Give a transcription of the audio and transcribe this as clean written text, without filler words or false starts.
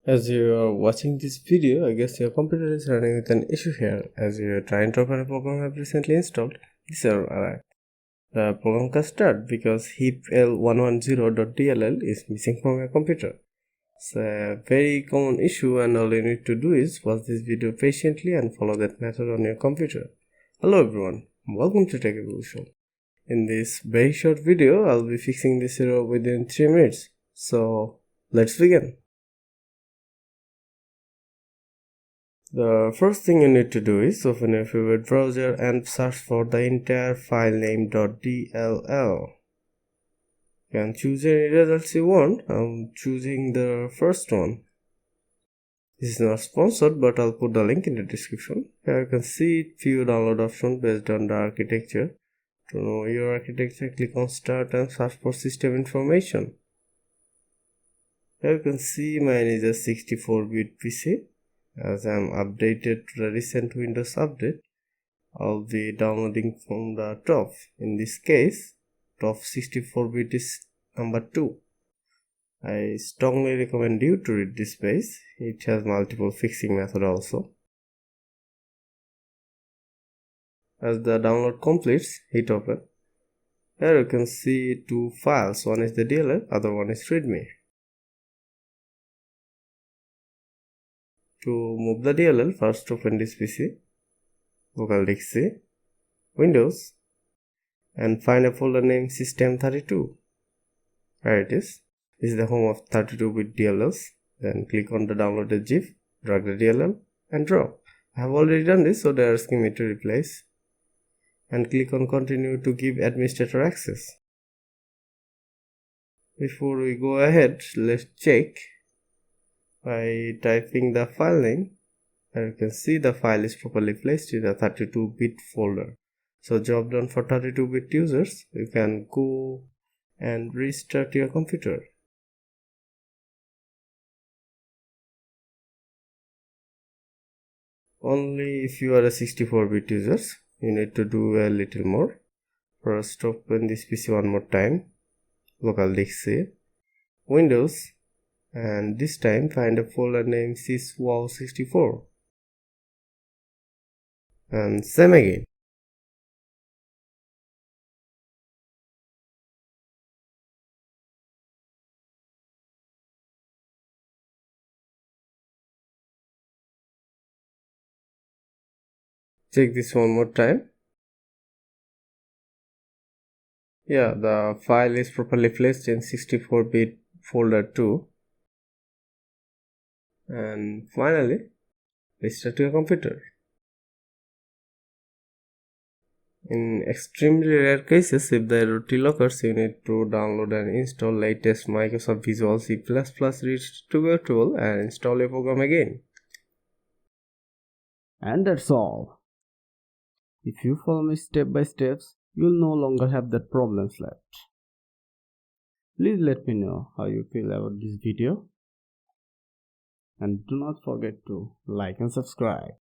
As you are watching this video, I guess your computer is running with an issue here. As you are trying to open a program I have recently installed, this error arrived. The program can start because heap-l1-1-0.dll is missing from your computer. It's a very common issue, and all you need to do is watch this video patiently and follow that method on your computer. Hello everyone, welcome to Tech Evolution. In this very short video, I'll be fixing this error within 3 minutes. So let's begin. The first thing you need to do is open your favorite browser and search for the entire file name .dll. You can choose any results you want. I'm choosing the first one. This is not sponsored, but I'll put the link in the description. Here you can see few download options based on the architecture. To know your architecture, click on Start and search for system information. Here you can see mine is a 64-bit PC. As I am updated to the recent Windows update, I'll be downloading from the top. In this case, top 64-bit is number 2. I strongly recommend you to read this page. It has multiple fixing methods also. As the download completes, hit open. Here you can see two files. One is the DLL, other one is readme. To move the DLL, first open this PC, local disk C, Windows, and find a folder named System32. Here it is. This is the home of 32-bit DLLs. Then click on the downloaded zip, drag the DLL, and drop. I have already done this, so they are asking me to replace. And click on Continue to give administrator access. Before we go ahead, let's check by typing the file name. Here you can see the file is properly placed in the 32-bit folder. So job done for 32-bit users. You can go and restart your computer. Only if you are a 64-bit user, you need to do a little more. First open this PC one more time, local disk C, Windows, and this time find a folder named syswow64, and same again. Check this one more time. Yeah, the file is properly placed in 64-bit folder 2. And finally, restart your computer. In extremely rare cases, if the error still occurs, you need to download and install latest Microsoft Visual C++ Restore tool and install your program again. And that's all. If you follow me step by steps, you'll no longer have that problems left. Please let me know how you feel about this video. And do not forget to like and subscribe.